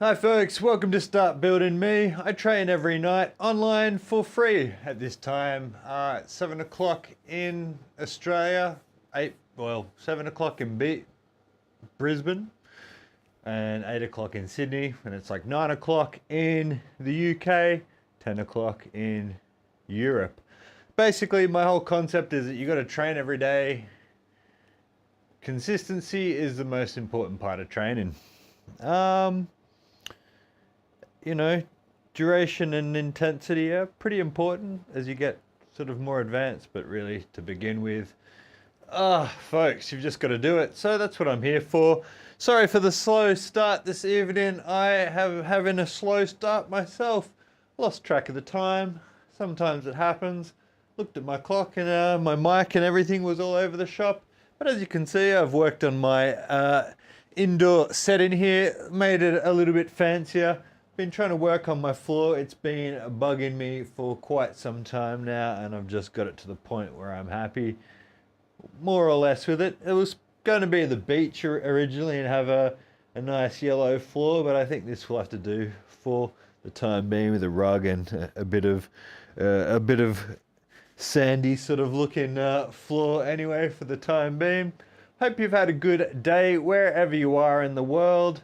Hi folks, welcome to Start Building Me. I train every night online for free at this time. 7 o'clock in Australia, 7 o'clock in Brisbane, and 8 o'clock in Sydney, and it's like 9 o'clock in the UK, 10 o'clock in Europe. Basically, my whole concept is that you got to train every day. Consistency is the most important part of training. Duration and intensity are pretty important as you get sort of more advanced, but really to begin with, folks, you've just got to do it. So that's what I'm here for. Sorry for the slow start this evening. I have having a slow start myself. Lost track of the time. Sometimes it happens. Looked at my clock and my mic and everything was all over the shop. But as you can see, I've worked on my indoor setting here, made it a little bit fancier. Been trying to work on my floor. It's been bugging me for quite some time now, and I've just got it to the point where I'm happy, more or less, with it. It was going to be the beach originally and have a nice yellow floor, but I think this will have to do for the time being, with a rug and a bit of sandy sort of looking floor anyway for the time being. Hope you've had a good day wherever you are in the world,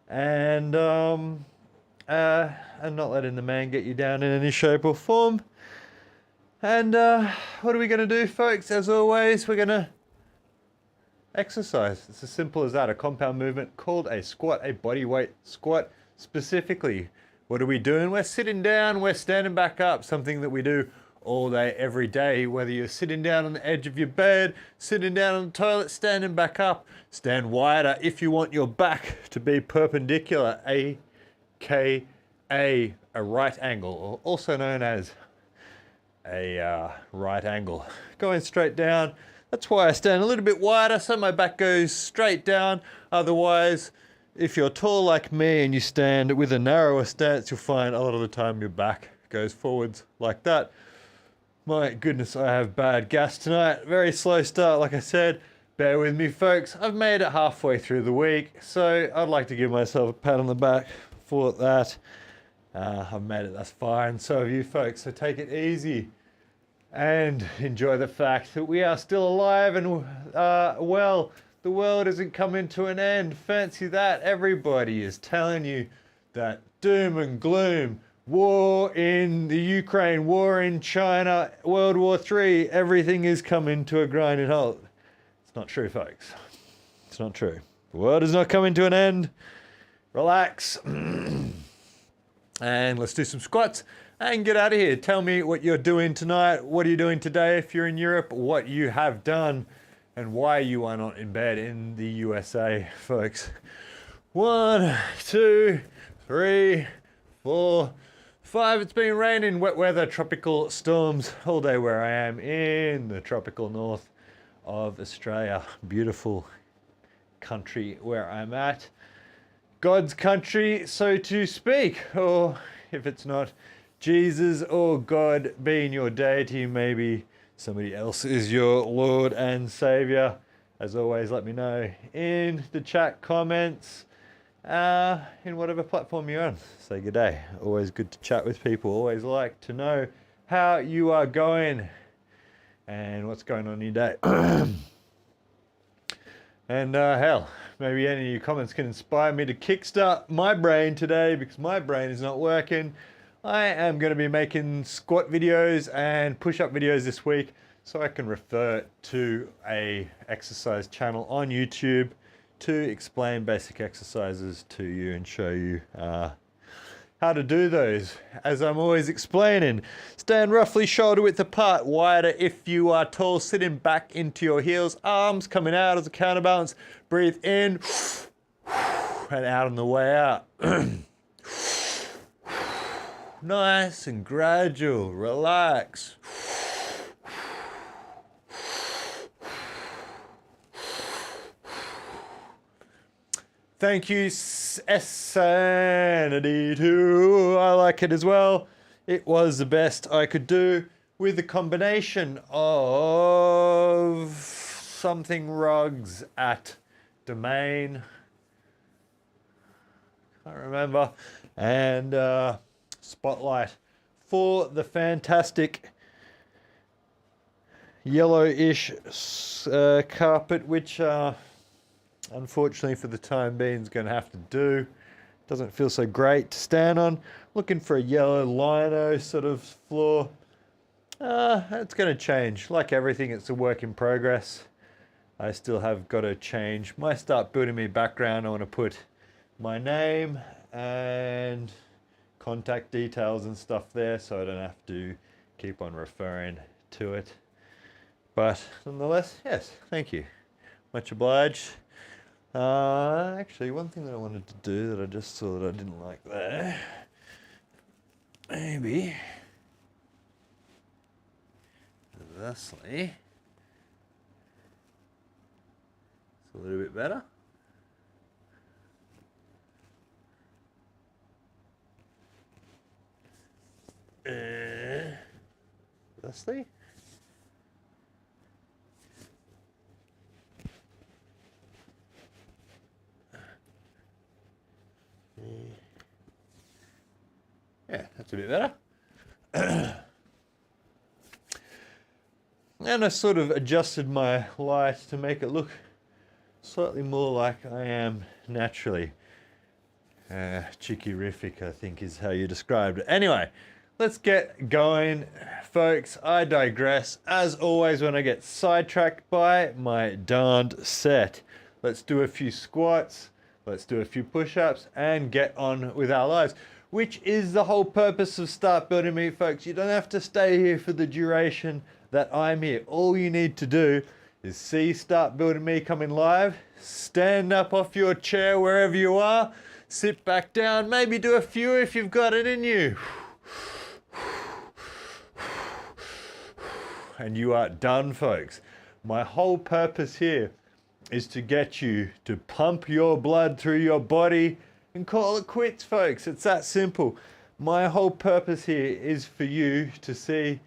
and not letting the man get you down in any shape or form. And what are we going to do, folks? As always, we're going to exercise. It's as simple as that. A compound movement called a squat, a body weight squat specifically. What are we doing? We're sitting down, we're standing back up, something that we do all day, every day, whether you're sitting down on the edge of your bed, sitting down on the toilet, standing back up. Stand wider if you want your back to be perpendicular, aka a right angle, or also known as a right angle. Going straight down. That's why I stand a little bit wider, so my back goes straight down. Otherwise, if you're tall like me and you stand with a narrower stance, you'll find a lot of the time your back goes forwards like that. My goodness, I have bad gas tonight. Very slow start, like I said. Bear with me, folks. I've made it halfway through the week, so I'd like to give myself a pat on the back for that. I've made it thus far, and so have you, folks. So take it easy and enjoy the fact that we are still alive and well. The world isn't coming to an end. Fancy that. Everybody is telling you that doom and gloom. War in the Ukraine, war in China, World War III, everything is coming to a grinding halt. It's not true, folks. It's not true. The world is not coming to an end. Relax. And let's do some squats and get out of here. Tell me what you're doing tonight. What are you doing today if you're in Europe? What you have done and why you are not in bed in the USA, folks. 1, 2, 3, 4, 5. It's been raining, wet weather, tropical storms all day where I am in the tropical north of Australia. Beautiful country where I'm at. God's country, so to speak. Or if it's not Jesus or God being your deity, maybe somebody else is your Lord and Savior. As always, let me know in the chat comments, in whatever platform you're on. Say good day. Always good to chat with people. Always like to know how you are going and what's going on in your day. And hell, maybe any of your comments can inspire me to kickstart my brain today, because my brain is not working. I am going to be making squat videos and push-up videos this week, so I can refer to a exercise channel on YouTube to explain basic exercises to you and show you how to do those. As I'm always explaining, stand roughly shoulder width apart, wider if you are tall, sitting back into your heels, arms coming out as a counterbalance. Breathe in and out on the way out. Nice and gradual, relax. Thank you, Sanity too. I like it as well. It was the best I could do with the combination of something rugs at Domain. can't remember. And spotlight for the fantastic yellowish carpet, which unfortunately for the time being is going to have to do. Doesn't feel so great to stand on. Looking for a yellow lino sort of floor. It's going to change. Like everything, it's a work in progress. I still have got to change my Start Building Me background. I want to put my name and contact details and stuff there so I don't have to keep on referring to it. But nonetheless, yes, thank you. Much obliged. Actually, one thing that I wanted to do that I just saw that I didn't like there, maybe thusly, it's a little bit better. Thusly. Yeah, that's a bit better. And I sort of adjusted my light to make it look slightly more like I am naturally. Cheeky-rific, I think is how you described it. Anyway, let's get going, folks. I digress. As always, when I get sidetracked by my darned set. Let's do a few squats. Let's do a few push-ups and get on with our lives, which is the whole purpose of Start Building Me, folks. You don't have to stay here for the duration that I'm here. All you need to do is see Start Building Me coming live, stand up off your chair wherever you are, sit back down, maybe do a few if you've got it in you. And you are done, folks. My whole purpose here is to get you to pump your blood through your body and call it quits, folks. It's that simple. My whole purpose here is for you to see,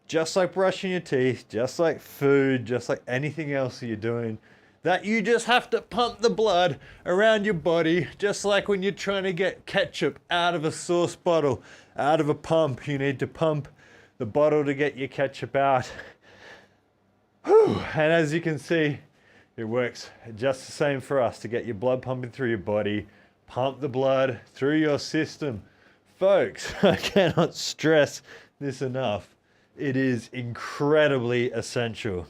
just like brushing your teeth, just like food, just like anything else that you're doing, that you just have to pump the blood around your body, just like when you're trying to get ketchup out of a sauce bottle, out of a pump. You need to pump the bottle to get your ketchup out. Whew. And as you can see, it works just the same for us to get your blood pumping through your body, pump the blood through your system. Folks, I cannot stress this enough. It is incredibly essential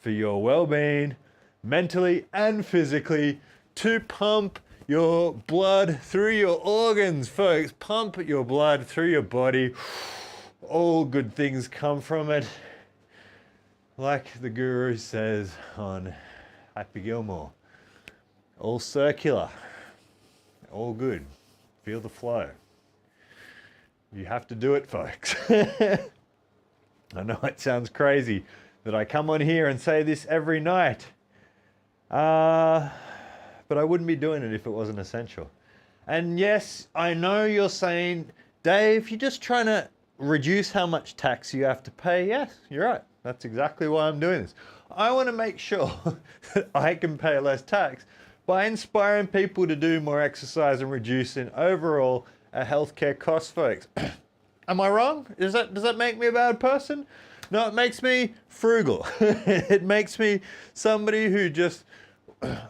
for your well-being, mentally and physically, to pump your blood through your organs, folks. Pump your blood through your body. All good things come from it. Like the guru says on Happy Gilmore, all circular, all good. Feel the flow. You have to do it, folks. I know it sounds crazy that I come on here and say this every night, but I wouldn't be doing it if it wasn't essential. And yes, I know you're saying, Dave, you're just trying to reduce how much tax you have to pay. Yes, you're right. That's exactly why I'm doing this. I want to make sure that I can pay less tax by inspiring people to do more exercise and reducing overall healthcare costs, folks. Am I wrong? Does that make me a bad person? No, it makes me frugal. It makes me somebody who just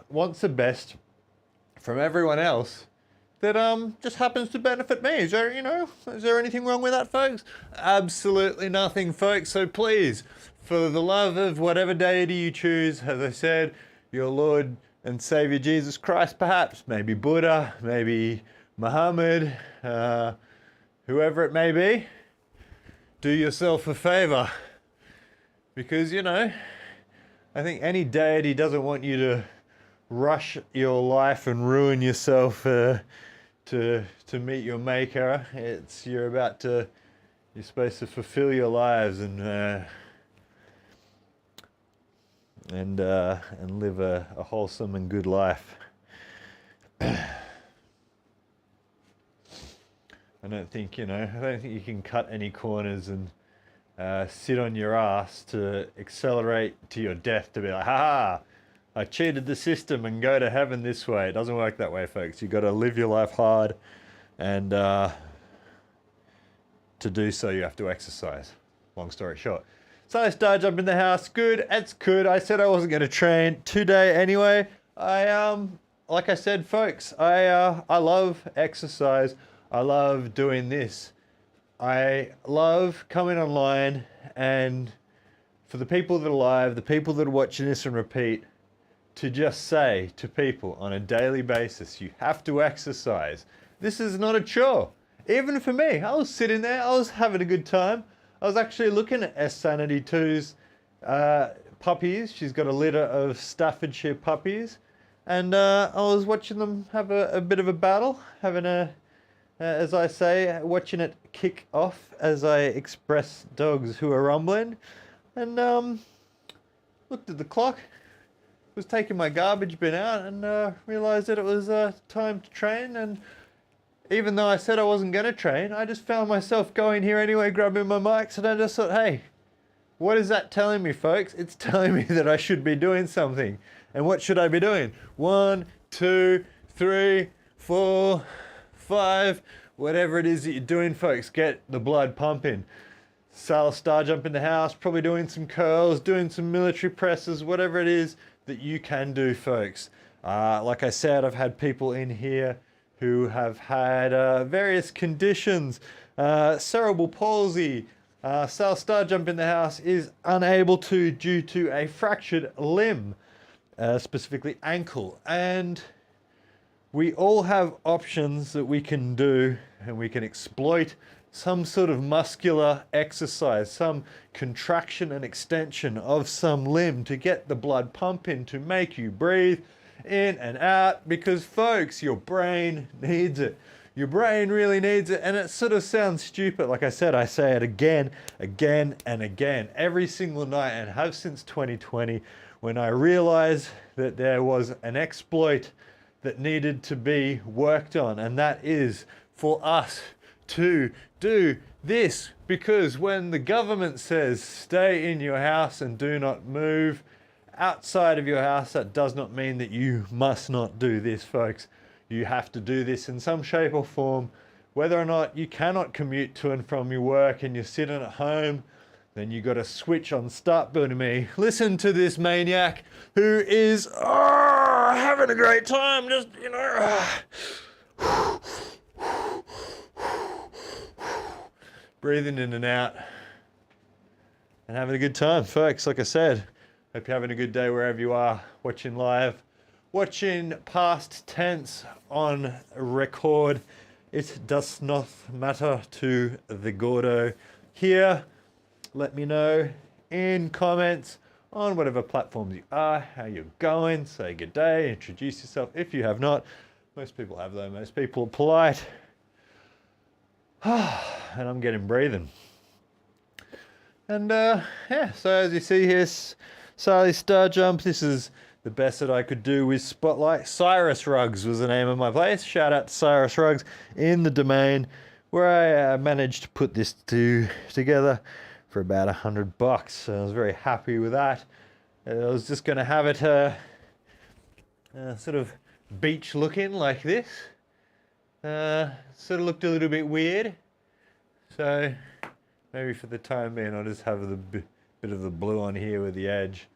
wants the best from everyone else that just happens to benefit me. Is there anything wrong with that, folks? Absolutely nothing, folks. So please, for the love of whatever deity you choose, as I said, your Lord and Savior Jesus Christ, perhaps, maybe Buddha, maybe Muhammad, whoever it may be, do yourself a favor. Because, I think any deity doesn't want you to rush your life and ruin yourself to meet your maker. You're supposed to fulfill your lives and live a wholesome and good life. I don't think you can cut any corners and sit on your ass to accelerate to your death to be like, ha, I cheated the system and go to heaven this way. It doesn't work that way, folks. You got to live your life hard, and to do so, you have to exercise. Long story short. So I started jumping in the house. Good. It's good. I said I wasn't going to train today anyway. Like I said, folks, I love exercise. I love doing this. I love coming online, and for the people that are live, the people that are watching this and repeat, to just say to people on a daily basis, you have to exercise. This is not a chore. Even for me, I was sitting there, I was having a good time. I was actually looking at Sanity 2's puppies. She's got a litter of Staffordshire puppies. And I was watching them have a bit of a battle, having as I say, watching it kick off as I express dogs who are rumbling. And looked at the clock, was taking my garbage bin out, and realised that it was time to train. And even though I said I wasn't going to train, I just found myself going here anyway, grabbing my mics, and I just thought, hey, what is that telling me, folks? It's telling me that I should be doing something. And what should I be doing? 1, 2, 3, 4, 5, whatever it is that you're doing, folks, get the blood pumping. Star jump in the house, probably doing some curls, doing some military presses, whatever it is that you can do, folks. Like I said, I've had people in here who have had various conditions, cerebral palsy. Star jump in the house is unable to due to a fractured limb, specifically ankle. And we all have options that we can do, and we can exploit some sort of muscular exercise, some contraction and extension of some limb to get the blood pumping, to make you breathe in and out, because folks, your brain needs it. Your brain really needs it. And it sort of sounds stupid. Like I said, I say it again and again every single night, and have since 2020, when I realized that there was an exploit that needed to be worked on, and that is for us to do this. Because when the government says stay in your house and do not move outside of your house, that does not mean that you must not do this, folks. You have to do this in some shape or form. Whether or not you cannot commute to and from your work and you're sitting at home, then you got to switch on startbuilding.me. Listen to this maniac who is having a great time, just, breathing in and out and having a good time, folks. Like I said, hope you're having a good day wherever you are, watching live, watching past tense on record. It does not matter to the Gordo here. Let me know in comments on whatever platforms you are, how you're going. Say good day, introduce yourself if you have not. Most people have, though. Most people are polite. And I'm getting breathing. And yeah, so as you see here, Sally's Star Jump. This is the best that I could do with Spotlight. Cyrus Rugs was the name of my place. Shout out to Cyrus Rugs in the domain, where I managed to put this together for about $100. So I was very happy with that. I was just going to have it sort of beach looking like this. Sort of looked a little bit weird. So maybe for the time being, I'll just have the bit of the blue on here with the edge.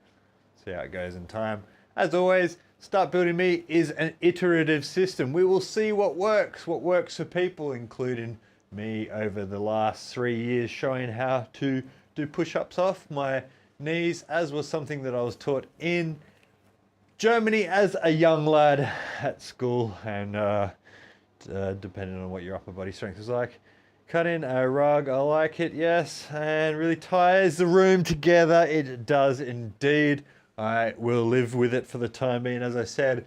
See how it goes in time. As always, startbuilding.me is an iterative system. We will see what works for people, including me over the last 3 years, showing how to do push-ups off my knees, as was something that I was taught in Germany as a young lad at school. And depending on what your upper body strength is like. Cut in a rug, I like it, yes, and really ties the room together. It does indeed. I will live with it for the time being. As I said,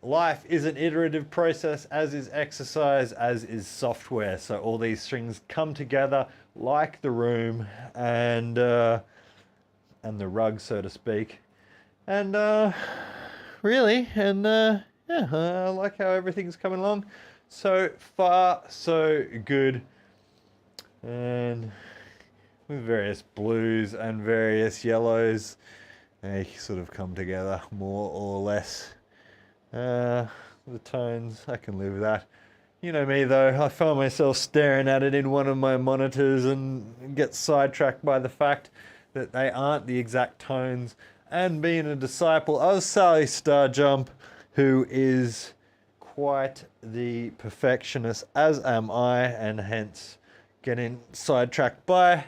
life is an iterative process, as is exercise, as is software. So all these things come together like the room and the rug, so to speak. And really, and yeah, I like how everything's coming along. So far, so good. And with various blues and various yellows They sort of come together more or less. The tones, I can live with that. You know me though, I find myself staring at it in one of my monitors and get sidetracked by the fact that they aren't the exact tones. And being a disciple of Sally Starjump, who is quite the perfectionist, as am I, and hence getting sidetracked by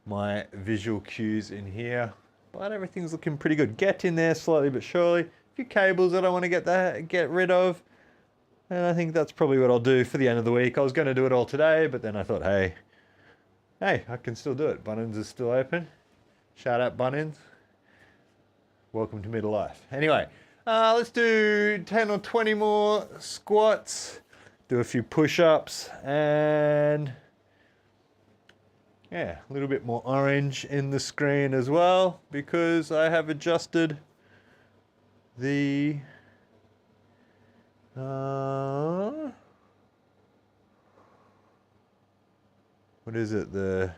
my visual cues in here. But everything's looking pretty good. Get in there slowly but surely. A few cables that I want to get rid of. And I think that's probably what I'll do for the end of the week. I was going to do it all today, but then I thought, hey, I can still do it. Bunnings is still open. Shout out Bunnings. Welcome to middle life. Anyway, let's do 10 or 20 more squats. Do a few push-ups and yeah, a little bit more orange in the screen as well because I have adjusted the what is it? The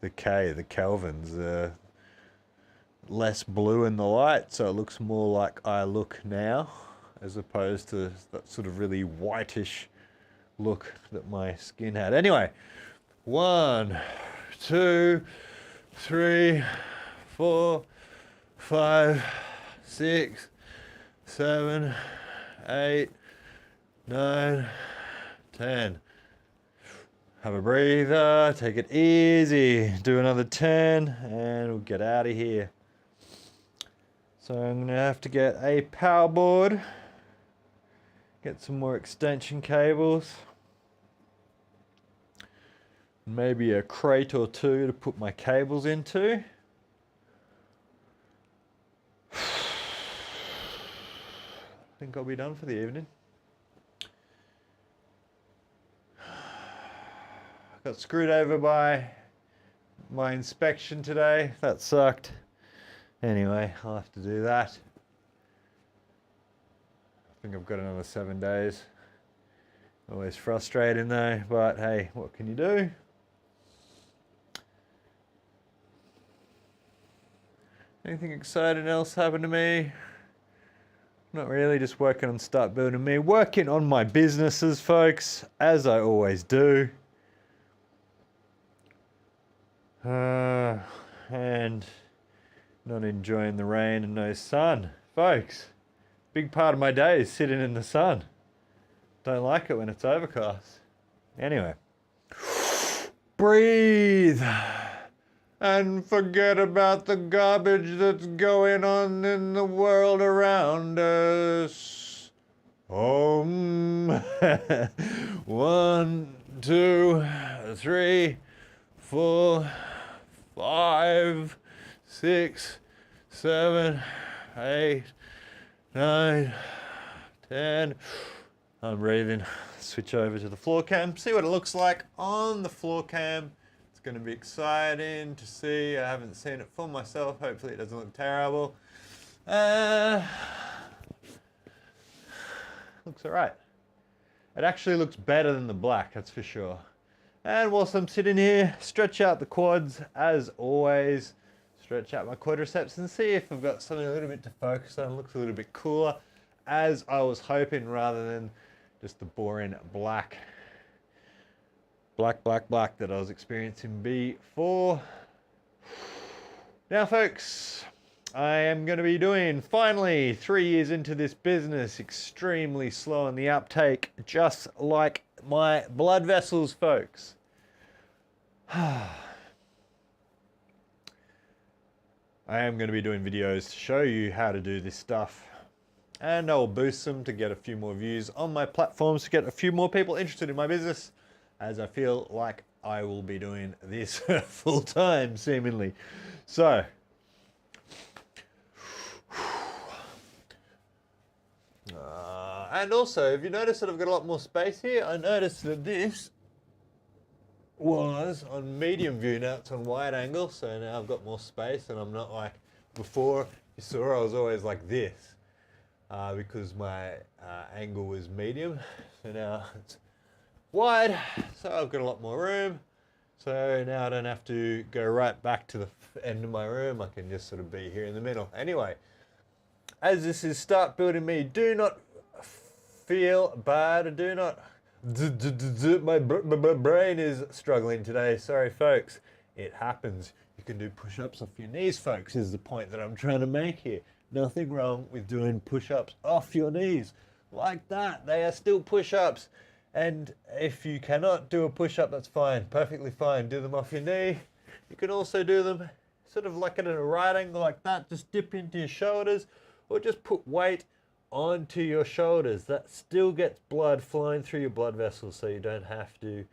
Kelvins, less blue in the light, so it looks more like I look now, as opposed to that sort of really whitish look that my skin had. Anyway, 1, 2, 3, 4, 5, 6, 7, 8, 9, 10. Have a breather, take it easy, do another 10, and we'll get out of here. So I'm gonna have to get a power board, get some more extension cables, maybe a crate or two to put my cables into. I think I'll be done for the evening. Got screwed over by my inspection today. That sucked. Anyway, I'll have to do that. I think I've got another 7 days. Always frustrating though, but hey, what can you do? Anything exciting else happen to me? Not really, just working on startbuilding.me. Working on my businesses, folks, as I always do. And not enjoying the rain and no sun. Folks, big part of my day is sitting in the sun. Don't like it when it's overcast. Anyway, breathe and forget about the garbage that's going on in the world around us. 1, 2, 3, 4, 5, 6, 7, 8, 9, 10. I'm breathing. Switch over to the floor cam. See what it looks like on the floor cam. It's going to be exciting to see. I haven't seen it for myself. Hopefully it doesn't look terrible. Looks alright. It actually looks better than the black, that's for sure. And whilst I'm sitting here, stretch out the quads as always. Stretch out my quadriceps and see if I've got something a little bit to focus on. Looks a little bit cooler, as I was hoping, rather than just the boring black that I was experiencing before. Now folks, I am going to be doing, finally, 3 years into this business, extremely slow on the uptake, just like my blood vessels, folks. I am going to be doing videos to show you how to do this stuff, and I'll boost them to get a few more views on my platforms, to get a few more people interested in my business, as I feel like I will be doing this full time, seemingly. So, and also, if you notice that I've got a lot more space here, I noticed that this was on medium view, now it's on wide angle, so now I've got more space and I'm not like before. You saw I was always like this because my angle was medium, so now it's wide, so I've got a lot more room. So now I don't have to go right back to the end of my room. I can just sort of be here in the middle. Anyway, as this is Start Building Me, do not feel bad. Do not... My brain is struggling today. Sorry, folks. It happens. You can do push-ups off your knees, folks, is the point that I'm trying to make here. Nothing wrong with doing push-ups off your knees. Like that. They are still push-ups. And if you cannot do a push-up, that's fine. Perfectly fine. Do them off your knee. You can also do them sort of like at a right angle like that. Just dip into your shoulders, or just put weight onto your shoulders. That still gets blood flowing through your blood vessels, so you don't have to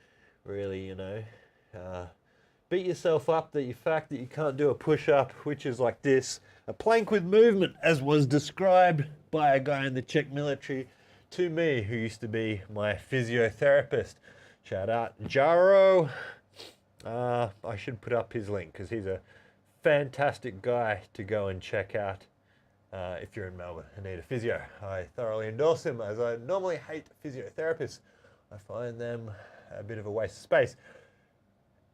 really, beat yourself up that the fact that you can't do a push-up, which is like this, a plank with movement, as was described by a guy in the Czech military to me, who used to be my physiotherapist. Shout out Jaro. I should put up his link because he's a fantastic guy to go and check out if you're in Melbourne and need a physio. I thoroughly endorse him, as I normally hate physiotherapists. I find them a bit of a waste of space.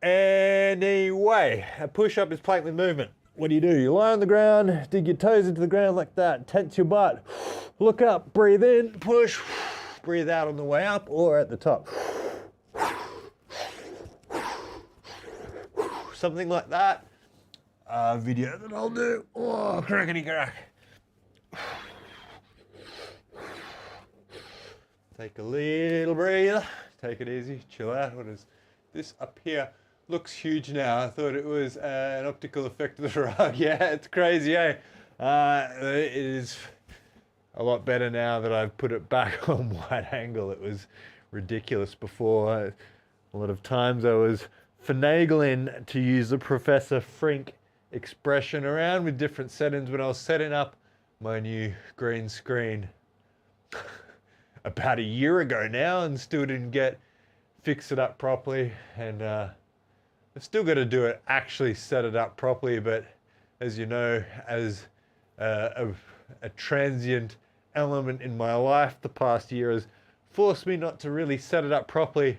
Anyway, a push-up is plank with movement. What do? You lie on the ground, dig your toes into the ground like that, tense your butt, look up, breathe in, push, breathe out on the way up or at the top. Something like that. A video that I'll do. Oh, crackety crack. Take a little breather. Take it easy, chill out. What is this up here? Looks huge now. I thought it was an optical effect of the rug. Yeah, it's crazy, eh? It is a lot better now that I've put it back on wide angle. It was ridiculous before. A lot of times I was finagling, to use the Professor Frink expression, around with different settings when I was setting up my new green screen about a year ago now, and still didn't fix it up properly. And I've still got to do it, actually set it up properly, but as you know, as a transient element in my life, the past year has forced me not to really set it up properly.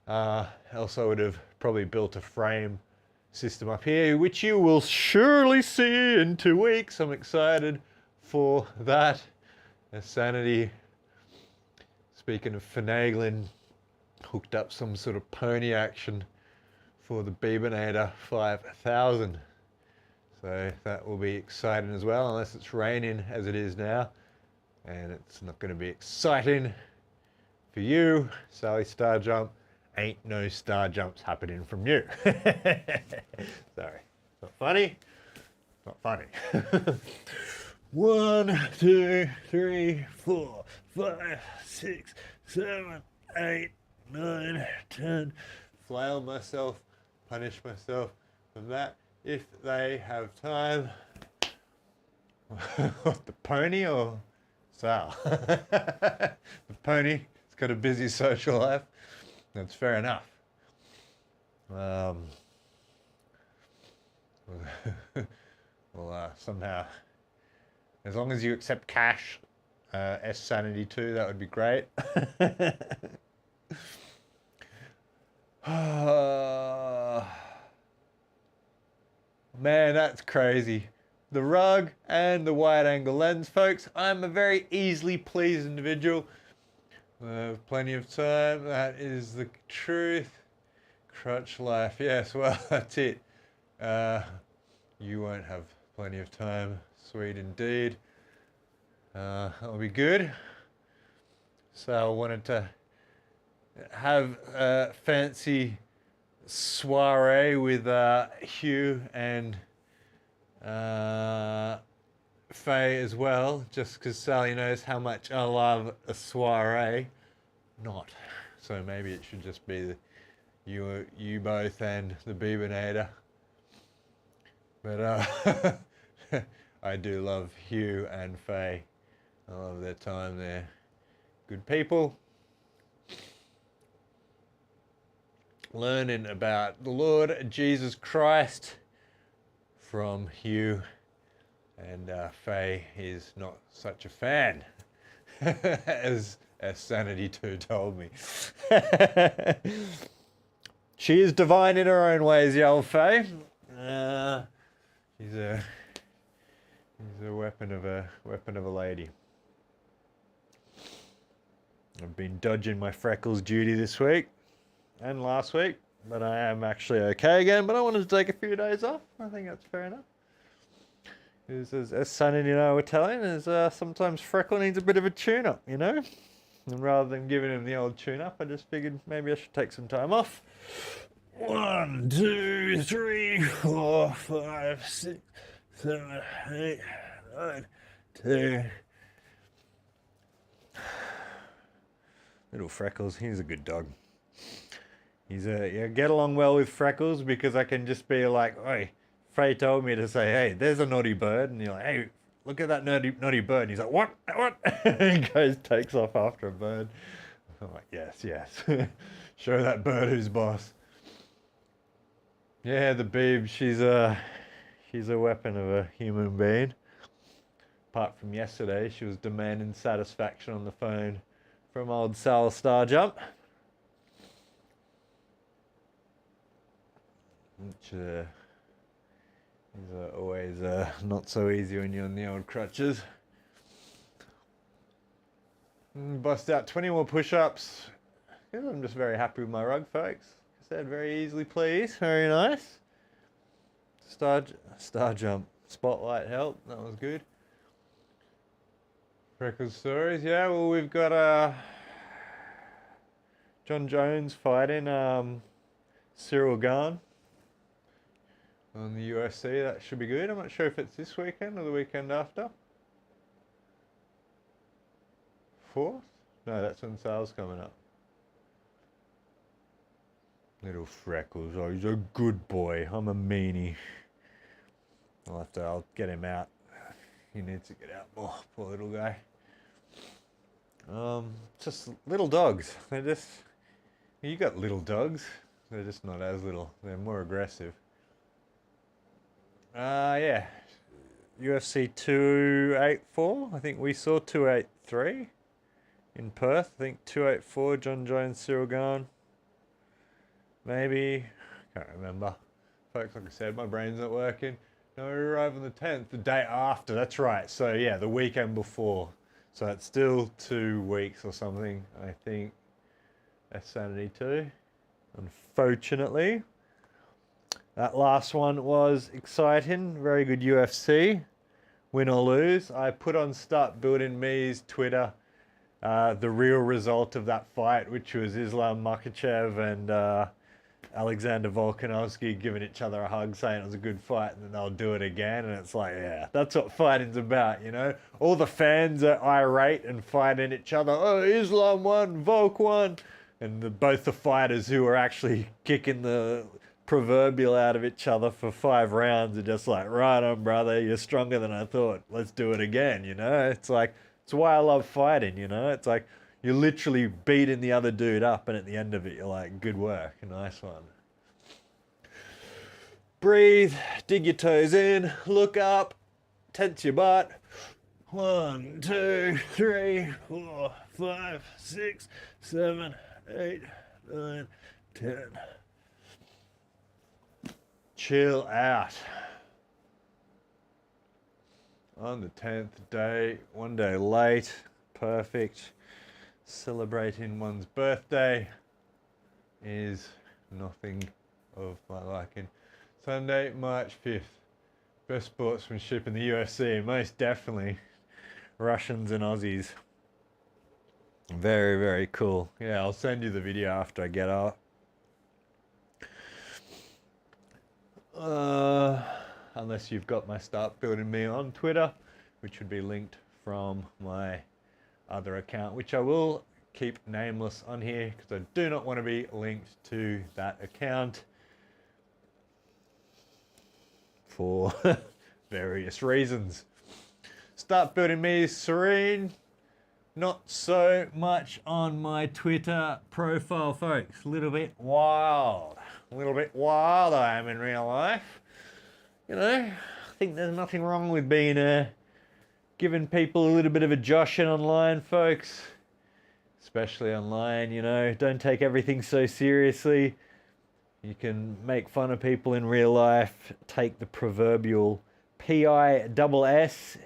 Else I would have probably built a frame system up here, which you will surely see in 2 weeks. I'm excited for that. Sanity, speaking of finagling, hooked up some sort of pony action for the Beebinator 5000. So that will be exciting as well, unless it's raining as it is now. And it's not going to be exciting for you, Sally Star Jump. Ain't no star jumps happening from you. Sorry. Not funny? Not funny. 1, 2, 3, 4, 5, 6, 7, 8, 9, 10. Flail myself, punish myself from that if they have time. What, the pony or Sal? The pony, it's got a busy social life. That's fair enough. Well, somehow, as long as you accept cash, Sanity too, that would be great. Man, that's crazy. The rug and the wide angle lens, folks. I'm a very easily pleased individual. Plenty of time, that is the truth. Crutch life, yes, well, that's it. You won't have plenty of time, sweet indeed. That'll be good. So I wanted to have a fancy soiree with Hugh and Faye as well, just because Sally knows how much I love a soiree. Not. So maybe it should just be you both and the Beebinator. But I do love Hugh and Faye. I love their time there. Good people. Learning about the Lord Jesus Christ from Hugh. And Faye is not such a fan, as Sanity 2 told me. She is divine in her own ways, the old Faye. She's a weapon of a lady. I've been dodging my freckles duty this week and last week, but I am actually okay again. But I wanted to take a few days off. I think that's fair enough. As Sonny and I were telling, sometimes Freckle needs a bit of a tune-up, you know? And rather than giving him the old tune-up, I just figured maybe I should take some time off. 1, 2, 3, 4, 5, 6, 7, 8, 9, 10. Little Freckles, he's a good dog. Get along well with Freckles because I can just be like, "Oi, Faye told me to say, hey, there's a naughty bird," and you're like, "Hey, look at that naughty bird." And he's like, "What? What?" And he takes off after a bird. I'm like, yes. Show that bird who's boss. Yeah, the Beeb, she's a weapon of a human being. Apart from yesterday, she was demanding satisfaction on the phone from old Sal Starjump. Which is always not so easy when you're on the old crutches. Bust out 20 more push-ups. I'm just very happy with my rug, folks. I said very easily pleased. Very nice. Star jump. Spotlight help. That was good. Freckles stories. Yeah, well, we've got John Jones fighting Cyril Gane on the UFC. That should be good. I'm not sure if it's this weekend or the weekend after. 4th? No, that's when Sal's coming up. Little Freckles. Oh, he's a good boy. I'm a meanie. I'll get him out. He needs to get out more. Poor little guy. Just little dogs. You got little dogs. They're just not as little. They're more aggressive. Yeah. UFC 284. I think we saw 283 in Perth. I think 284, John Jones, Cyril Gane. Maybe. Can't remember. Folks, like I said, my brain's not working. No, we arrive on the 10th, the day after. That's right. So, yeah, the weekend before. So it's still 2 weeks or something, I think. That's Sanity 2. Unfortunately. That last one was exciting. Very good UFC. Win or lose. I put on startbuilding.me's Twitter the real result of that fight, which was Islam Makhachev and Alexander Volkanovski giving each other a hug, saying it was a good fight, and then they'll do it again. And it's like, yeah, that's what fighting's about, you know? All the fans are irate and fighting each other. Oh, Islam won, Volk won. And both the fighters who were actually kicking the proverbial out of each other for 5 rounds are just like, right on, brother, you're stronger than I thought. Let's do it again, you know? It's like, it's why I love fighting, you know? It's like, you're literally beating the other dude up, and at the end of it, you're like, good work, nice one. Breathe, dig your toes in, look up, tense your butt. 1, 2, 3, 4, 5, 6, 7, 8, 9, 10. Chill out. On the 10th day, 1 day late, perfect. Celebrating one's birthday is nothing of my liking. Sunday, March 5th. Best sportsmanship in the UFC, and most definitely Russians and Aussies. Very, very cool. Yeah, I'll send you the video after I get out. Unless you've got my Start Building Me on Twitter, which would be linked from my other account, which I will keep nameless on here because I do not want to be linked to that account for various reasons. Start Building Me is serene. Not so much on my Twitter profile, folks. A little bit wild. A little bit wild I am in real life. You know, I think there's nothing wrong with being giving people a little bit of a joshing online, folks. Especially online, you know. Don't take everything so seriously. You can make fun of people in real life, take the proverbial PISS.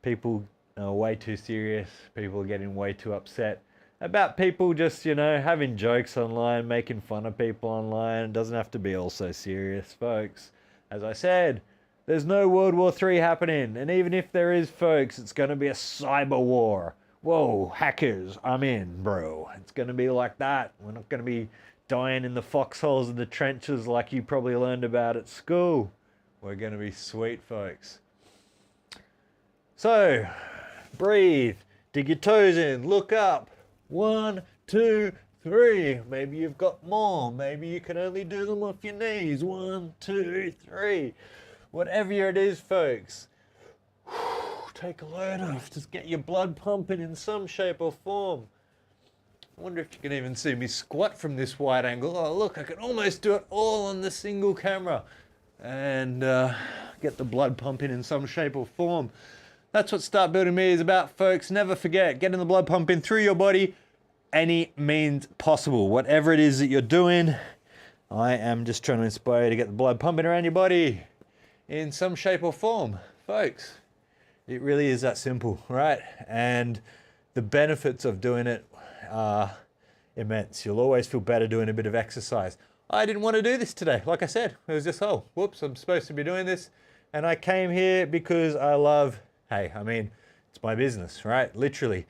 People are way too serious. People are getting way too upset about people just, having jokes online, making fun of people online. It doesn't have to be all so serious, folks. As I said, there's no World War III happening. And even if there is, folks, it's going to be a cyber war. Whoa, hackers, I'm in, bro. It's going to be like that. We're not going to be dying in the foxholes of the trenches like you probably learned about at school. We're going to be sweet, folks. So, breathe, dig your toes in, look up. 1, 2, 3. Maybe you've got more. Maybe you can only do them off your knees. 1, 2, 3. Whatever it is, folks. Take a load off. Just get your blood pumping in some shape or form. I wonder if you can even see me squat from this wide angle. Oh, look, I can almost do it all on the single camera. And get the blood pumping in some shape or form. That's what Start Building Me is about, folks. Never forget, getting the blood pumping through your body any means possible. Whatever it is that you're doing, I am just trying to inspire you to get the blood pumping around your body in some shape or form. Folks, it really is that simple, right? And the benefits of doing it are immense. You'll always feel better doing a bit of exercise. I didn't want to do this today. Like I said, it was just, oh, whoops, I'm supposed to be doing this. And I came here because I love, it's my business, right? Literally,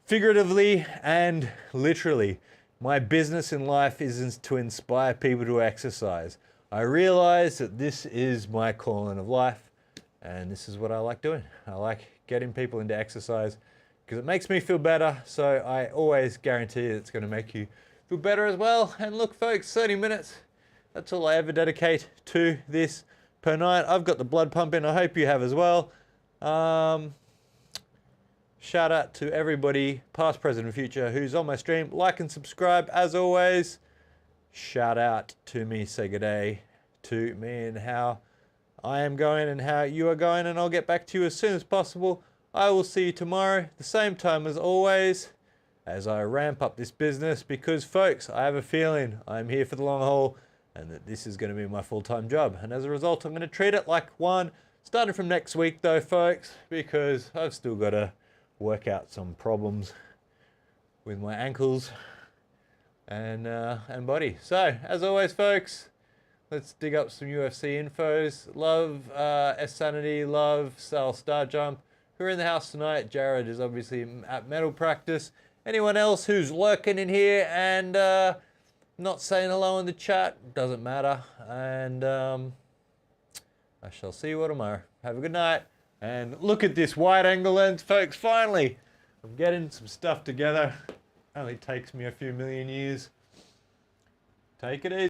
figuratively and literally. My business in life is to inspire people to exercise. I realize that this is my calling of life, and this is what I like doing. I like getting people into exercise because it makes me feel better. So I always guarantee it's going to make you feel better as well. And look, folks, 30 minutes. That's all I ever dedicate to this per night. I've got the blood pumping. I hope you have as well. Shout out to everybody, past, present, and future, who's on my stream. Like and subscribe, as always. Shout out to me, say good day to me and how I am going and how you are going, and I'll get back to you as soon as possible. I will see you tomorrow, the same time as always, as I ramp up this business, because, folks, I have a feeling I'm here for the long haul and that this is going to be my full-time job. And as a result, I'm going to treat it like one, starting from next week, though, folks, because I've still got to work out some problems with my ankles and body. So, as always, folks, let's dig up some UFC infos. Love S-Sanity, love Sal Star Jump. Who are in the house tonight? Jared is obviously at metal practice. Anyone else who's lurking in here and not saying hello in the chat, doesn't matter. And I shall see you all tomorrow. Have a good night. And look at this wide angle lens, folks. Finally, I'm getting some stuff together. Only takes me a few million years. Take it easy.